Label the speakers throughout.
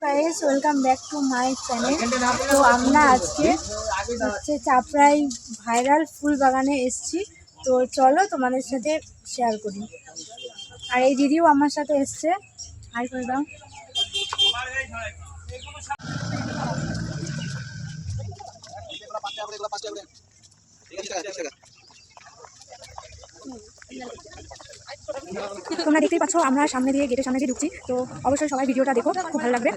Speaker 1: Guys welcome back to my channel. তো আমরা আজকে হচ্ছে চাপড়াই ভাইরাল ফুল বাগানে এসেছি। তো চলো তোমাদের সাথে শেয়ার করি। আর এই দিদিও আমার সাথে এসছে, হাই করে দাও। তোমরা দেখতেই পাচ্ছ আমরা সামনে দিয়ে গেটের সামনে দিয়ে ঢুকছি। তো অবশ্যই সবাই ভিডিওটা দেখো, খুব ভালো লাগবে।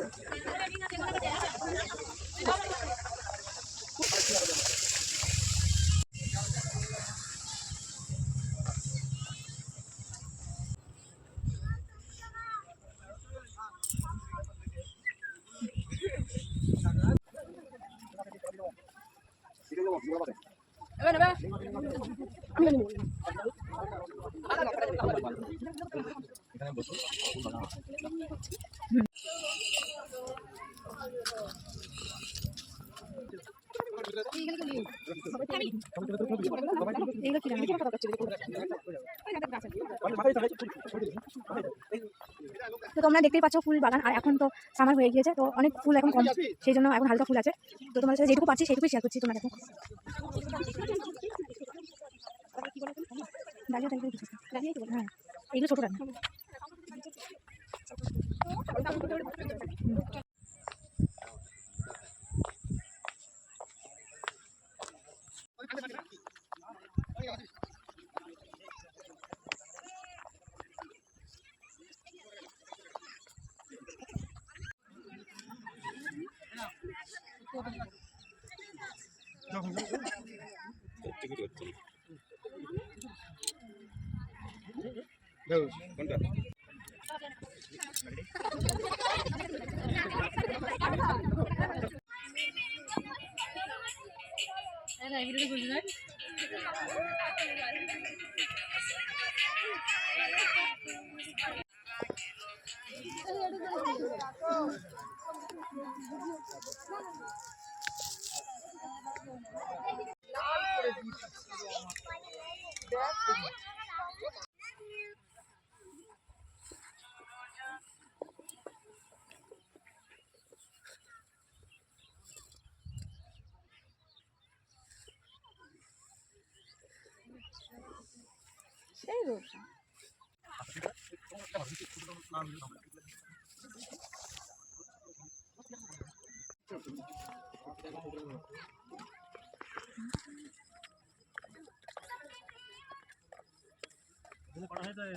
Speaker 1: তো তোমরা দেখতেই পাচ্ছ ফুল বাগান, আর এখন তো সামার হয়ে গিয়েছে, তো অনেক ফুল এখন কম, সেই জন্য এখন হালকা ফুল আছে। তো তোমার সাথে যেটুকু পাচ্ছি সেটুকুই শেয়ার করছি। তোমরা দেখো, হ্যাঁ এইগুলো ছোটো রাখো। সেই রোজা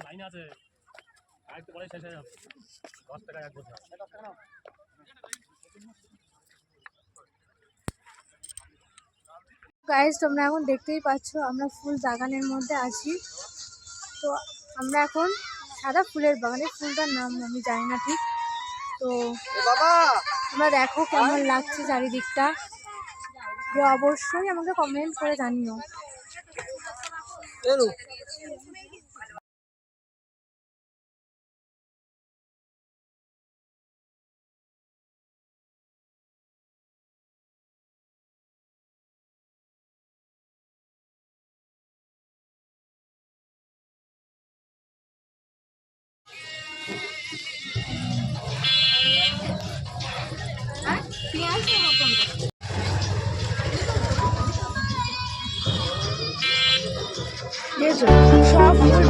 Speaker 2: লাইনে আছে, আরেকটু পরে শেষ হয়ে যাবে। 10 টাকা এক বছর।
Speaker 1: গাইস তোমরা এখন দেখতেই পাচ্ছ আমরা ফুল বাগানের মধ্যে আছি। তো আমরা এখন সাদা ফুলের বাগানে, ফুলটার নাম আমি জানি না ঠিক। তো তোমরা দেখো কেমন লাগছে চারিদিকটা, যে অবশ্যই আমাকে কমেন্ট করে জানিও। সব ফুল